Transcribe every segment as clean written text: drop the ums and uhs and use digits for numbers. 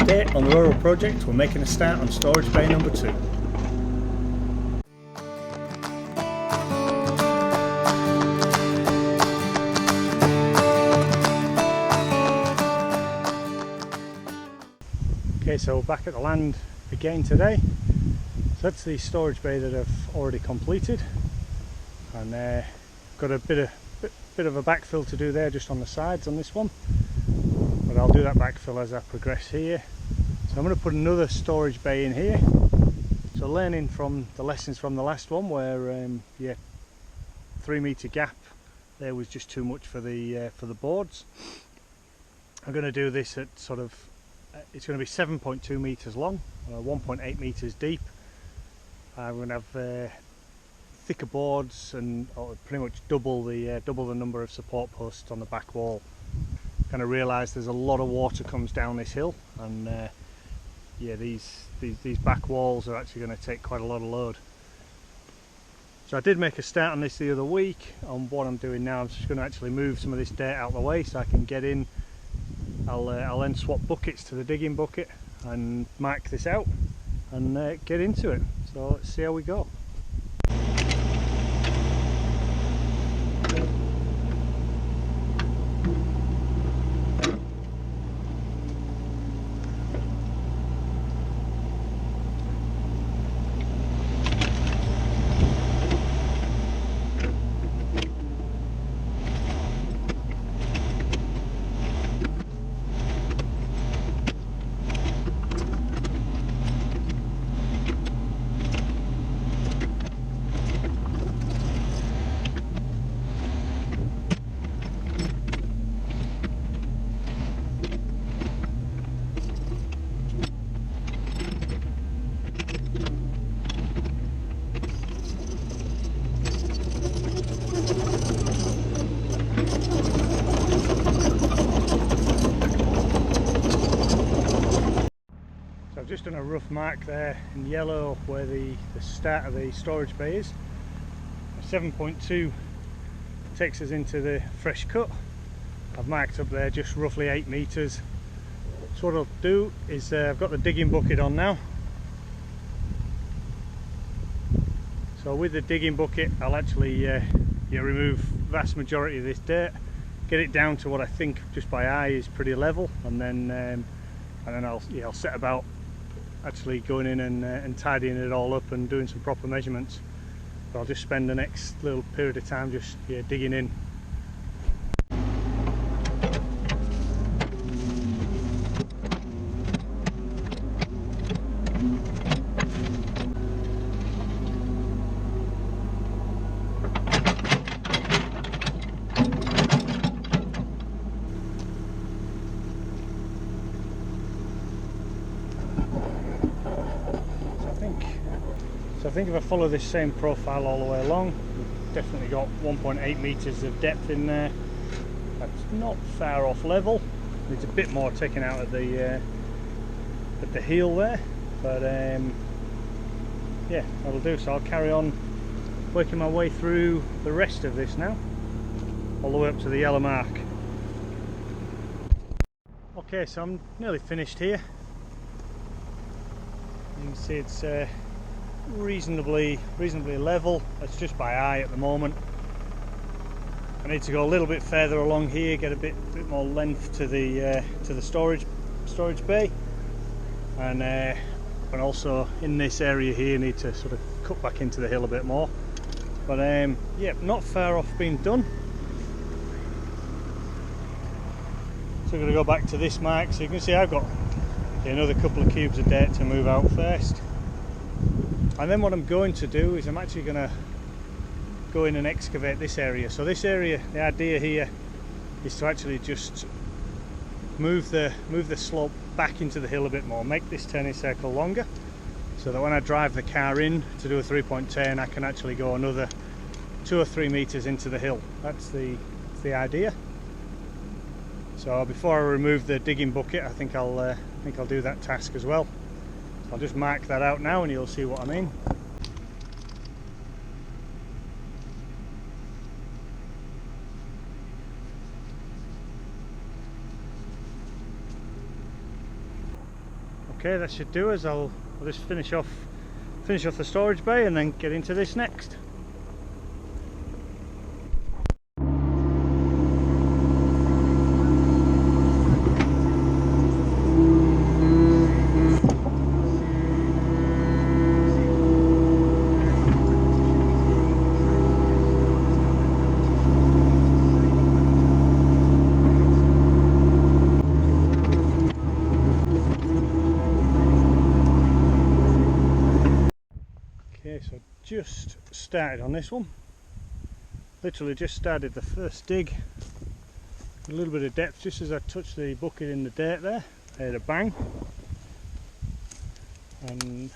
Today on the Rural Project we're making a start on storage bay number 2. Okay, so we're back at the land again today. So that's the storage bay that I've already completed, and got a bit of a backfill to do there just on the sides on this one, but I'll do that backfill as I progress here. So I'm going to put another storage bay in here. So learning from the lessons from the last one where 3 metre gap there was just too much for the boards. I'm going to do this at sort of it's going to be 7.2 metres long, 1.8 metres deep. I'm going to have thicker boards and pretty much double the number of support posts on the back wall. Kind of realised there's a lot of water comes down this hill, and these back walls are actually going to take quite a lot of load. So I did make a start on this the other week. On what I'm doing now, I'm just going to actually move some of this dirt out of the way so I can get in. I'll then swap buckets to the digging bucket and mark this out and get into it. So let's see how we go. Just done a rough mark there in yellow where the start of the storage bay is. 7.2 takes us into the fresh cut. I've marked up there just roughly 8 metres. So what I'll do is I've got the digging bucket on now. So with the digging bucket I'll actually remove vast majority of this dirt, get it down to what I think just by eye is pretty level, and then I'll set about actually going in and tidying it all up and doing some proper measurements. But I'll just spend the next little period of time just digging in. So I think if I follow this same profile all the way along, we've definitely got 1.8 metres of depth in there. That's not far off level. Needs a bit more taken out at the heel there, but that'll do. So I'll carry on working my way through the rest of this now, all the way up to the yellow mark. Okay, so I'm nearly finished here. You can see it's reasonably level. It's just by eye at the moment. I need to go a little bit further along here, get a bit more length to the storage bay, and also in this area here need to sort of cut back into the hill a bit more. But not far off being done. So I'm going to go back to this mark. So you can see I've got another couple of cubes of dirt to move out first. And then what I'm going to do is I'm actually going to go in and excavate this area. So this area, the idea here is to actually just move the slope back into the hill a bit more, make this turning circle longer, so that when I drive the car in to do a 3-point turn I can actually go another 2 or 3 metres into the hill. That's the idea. So before I remove the digging bucket, I think I'll do that task as well. I'll just mark that out now and you'll see what I mean. Okay, that should do us. I'll just finish off the storage bay and then get into this next. Okay, so just started on this one. Literally just started the first dig. A little bit of depth just as I touched the bucket in the dirt there. I heard a bang. And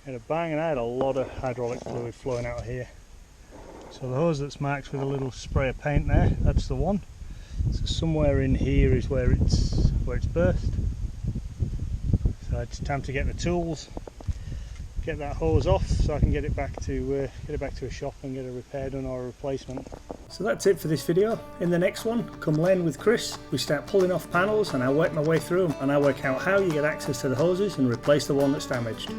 I had a lot of hydraulic fluid flowing out of here. So the hose that's marked with a little spray of paint there, that's the one. So somewhere in here is where it's burst. So it's time to get the tools, get that hose off so I can get it back to a shop and get a repair done or a replacement. So that's it for this video. In the next one, come lane with Chris, we start pulling off panels and I work my way through them and I work out how you get access to the hoses and replace the one that's damaged.